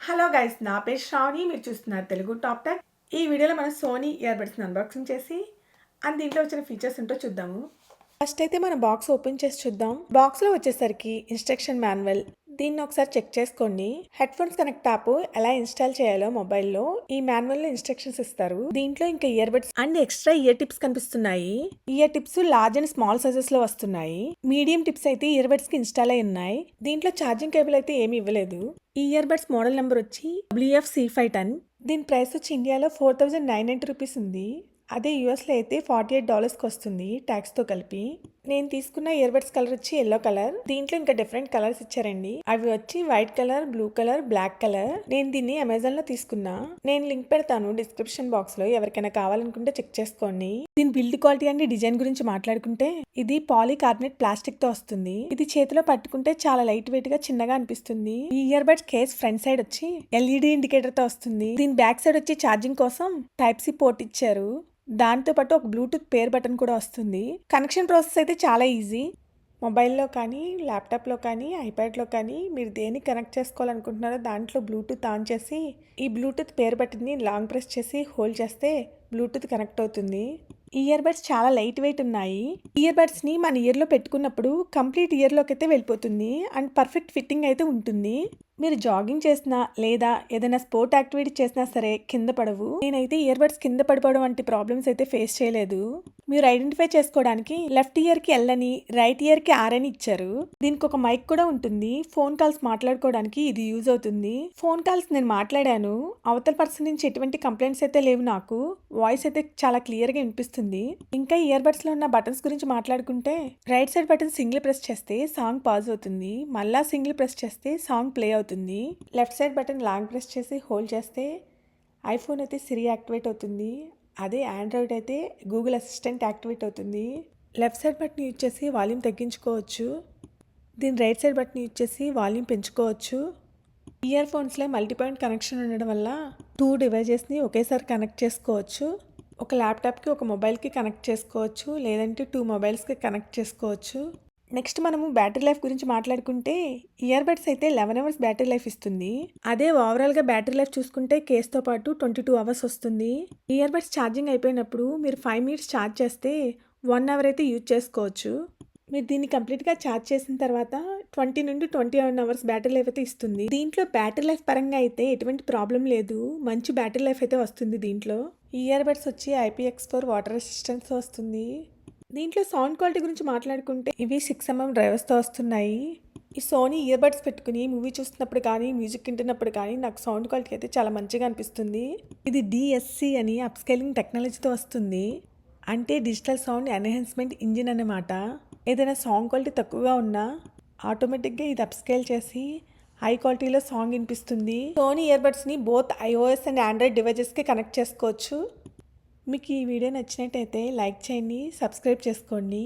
Hello guys, నా పేరు శ్రావణి. మీరు చూస్తున్నారు తెలుగు టాప్ టెక్. ఈ వీడియోలో మనం సోనీ ఇయర్ బడ్స్ని అన్బాక్సింగ్ చేసి అండ్ దీంట్లో వచ్చిన ఫీచర్స్ ఏంటో చూద్దాము. ఫస్ట్ అయితే మనం బాక్స్ ఓపెన్ చేసి చూద్దాం. బాక్స్లో వచ్చేసరికి ఇన్స్ట్రక్షన్ మాన్యువల్, దీన్ని ఒకసారి చెక్ చేసుకోండి. హెడ్ ఫోన్స్ కనెక్ట్ యాప్ ఎలా ఇన్స్టాల్ చేయాలో మొబైల్లో ఈ మాన్యువల్ లో ఇన్స్ట్రక్షన్స్ ఇస్తారు. దీంట్లో ఇంకా earbuds and extra ear tips కనిపిస్తున్నాయి. Ear tips large and small sizes లో వస్తున్నాయి. మీడియం టిప్స్ అయితే ఇయర్ బడ్స్ కి ఇన్స్టాల్ అయి ఉన్నాయి. దీంట్లో ఛార్జింగ్ కేబుల్ అయితే ఏమీ ఇవ్వలేదు. ఈ ఇయర్ బడ్స్ మోడల్ నెంబర్ వచ్చి WF-C510. దీని ప్రైస్ వచ్చి ఇండియాలో 4990 రూపీస్ ఉంది. అదే యూఎస్లో అయితే $48కి వస్తుంది ట్యాక్స్తో కలిపి. నేను తీసుకున్న ఇయర్ బడ్స్ కలర్ వచ్చి ఎల్లో కలర్. దీంట్లో ఇంకా డిఫరెంట్ కలర్స్ ఇచ్చారండి. అవి వచ్చి white colour, blue colour, black colour. నేను దీన్ని అమెజాన్ లో తీసుకున్నా. నేను లింక్ పెడతాను డిస్క్రిప్షన్ బాక్స్ లో, ఎవరికైనా కావాలనుకుంటే చెక్ చేసుకోండి. దీని బిల్డ్ క్వాలిటీ అండ్ డిజైన్ గురించి మాట్లాడుకుంటే ఇది పాలీకార్బోనేట్ ప్లాస్టిక్ తో వస్తుంది. ఇది చేతిలో పట్టుకుంటే చాలా లైట్ వెయిట్ గా చిన్నగా అనిపిస్తుంది. ఈ ear buds case front side వచ్చి LED ఇండికేటర్ తో వస్తుంది. దీని బ్యాక్ సైడ్ వచ్చి ఛార్జింగ్ కోసం Type-C పోర్ట్ ఇచ్చారు. దాంతో పాటు ఒక బ్లూటూత్ పేర్ బటన్ కూడా వస్తుంది. కనెక్షన్ ప్రాసెస్ అయితే చాలా ఈజీ. మొబైల్లో కానీ, ల్యాప్టాప్లో కానీ, ఐప్యాడ్లో కానీ మీరు దేన్ని కనెక్ట్ చేసుకోవాలనుకుంటున్నారో దాంట్లో బ్లూటూత్ ఆన్ చేసి ఈ బ్లూటూత్ పేర్ బటన్ని లాంగ్ ప్రెస్ చేసి హోల్డ్ చేస్తే బ్లూటూత్ కనెక్ట్ అవుతుంది. ఈ ఇయర్ బడ్స్ చాలా లైట్ వెయిట్ ఉన్నాయి. ఇయర్ బడ్స్ని మన ఇయర్లో పెట్టుకున్నప్పుడు కంప్లీట్ ఇయర్లోకి అయితే వెళ్ళిపోతుంది అండ్ పర్ఫెక్ట్ ఫిట్టింగ్ అయితే ఉంటుంది. మీరు జాగింగ్ చేసినా లేదా ఏదైనా స్పోర్ట్ యాక్టివిటీ చేసినా సరే కింద పడవు. నేనైతే ఇయర్ బడ్స్ కింద పడిపోవడం వంటి ప్రాబ్లమ్స్ అయితే ఫేస్ చేయలేదు. మీరు ఐడెంటిఫై చేసుకోవడానికి లెఫ్ట్ ఇయర్ కి L అని, రైట్ ఇయర్ కి R అని ఇచ్చారు. దీనికి ఒక మైక్ కూడా ఉంటుంది. ఫోన్ కాల్స్ మాట్లాడుకోవడానికి ఇది యూజ్ అవుతుంది. ఫోన్ కాల్స్ నేను మాట్లాడాను. అవతల పర్సన్ నుంచి ఎటువంటి కంప్లైంట్స్ అయితే లేవు. నాకు వాయిస్ అయితే చాలా క్లియర్ గా వినిపిస్తుంది. ఇంకా ఇయర్ బడ్స్ లో ఉన్న బటన్స్ గురించి మాట్లాడుకుంటే right side button single press చేస్తే సాంగ్ పాజ్ అవుతుంది. మళ్ళా సింగిల్ ప్రెస్ చేస్తే సాంగ్ ప్లే అవుతుంది. Left side button long press చేసి హోల్డ్ చేస్తే ఐఫోన్ అయితే సిరి యాక్టివేట్ అవుతుంది. అదే ఆండ్రాయిడ్ అయితే గూగుల్ అసిస్టెంట్ యాక్టివేట్ అవుతుంది. లెఫ్ట్ సైడ్ బటన్ యూజ్ చేసి వాల్యూమ్ తగ్గించుకోవచ్చు. దీని రైట్ సైడ్ బటన్ యూజ్ చేసి వాల్యూమ్ పెంచుకోవచ్చు. ఇయర్ ఫోన్స్లో మల్టీపాయింట్ కనెక్షన్ ఉండడం వల్ల 2 డివైజెస్ని ఒకేసారి కనెక్ట్ చేసుకోవచ్చు. ఒక ల్యాప్టాప్కి, ఒక మొబైల్కి కనెక్ట్ చేసుకోవచ్చు, లేదంటే 2 మొబైల్స్కి కనెక్ట్ చేసుకోవచ్చు. నెక్స్ట్ మనము బ్యాటరీ లైఫ్ గురించి మాట్లాడుకుంటే ఇయర్ బడ్స్ అయితే 11 అవర్స్ బ్యాటరీ లైఫ్ ఇస్తుంది. అదే ఓవరాల్గా బ్యాటరీ లైఫ్ చూసుకుంటే కేస్తో పాటు 22 అవర్స్ వస్తుంది. ఇయర్ బడ్స్ ఛార్జింగ్ అయిపోయినప్పుడు మీరు 5 మినిట్స్ ఛార్జ్ చేస్తే 1 అవర్ అయితే యూజ్ చేసుకోవచ్చు. మీరు దీన్ని కంప్లీట్గా ఛార్జ్ చేసిన తర్వాత 20 నుండి 21 అవర్స్ బ్యాటరీ లైఫ్ అయితే ఇస్తుంది. దీంట్లో బ్యాటరీ లైఫ్ పరంగా అయితే ఎటువంటి ప్రాబ్లం లేదు. మంచి బ్యాటరీ లైఫ్ అయితే వస్తుంది దీంట్లో. ఇయర్ బడ్స్ వచ్చి IPX4 వాటర్ రెసిస్టెన్స్ వస్తుంది. దీంట్లో సౌండ్ క్వాలిటీ గురించి మాట్లాడుకుంటే ఇవి 6mm డ్రైవర్స్తో వస్తున్నాయి. ఈ సోనీ ఇయర్ బడ్స్ పెట్టుకుని మూవీ చూస్తున్నప్పుడు కానీ, మ్యూజిక్ వింటున్నప్పుడు కానీ నాకు సౌండ్ క్వాలిటీ అయితే చాలా మంచిగా అనిపిస్తుంది. ఇది DSC అని అప్స్కేలింగ్ టెక్నాలజీతో వస్తుంది. అంటే డిజిటల్ సౌండ్ ఎన్హాన్స్మెంట్ ఇంజిన్ అన్నమాట. ఏదైనా సాంగ్ క్వాలిటీ తక్కువగా ఉన్నా ఆటోమేటిక్గా ఇది అప్స్కేల్ చేసి హై క్వాలిటీలో సాంగ్ వినిపిస్తుంది. సోనీ ఇయర్ బడ్స్ని బోత్ iOS అండ్ ఆండ్రాయిడ్ డివైజెస్కి కనెక్ట్ చేసుకోవచ్చు. మీకు ఈ వీడియో నచ్చినట్టయితే లైక్ చేయండి, సబ్స్క్రైబ్ చేసుకోండి.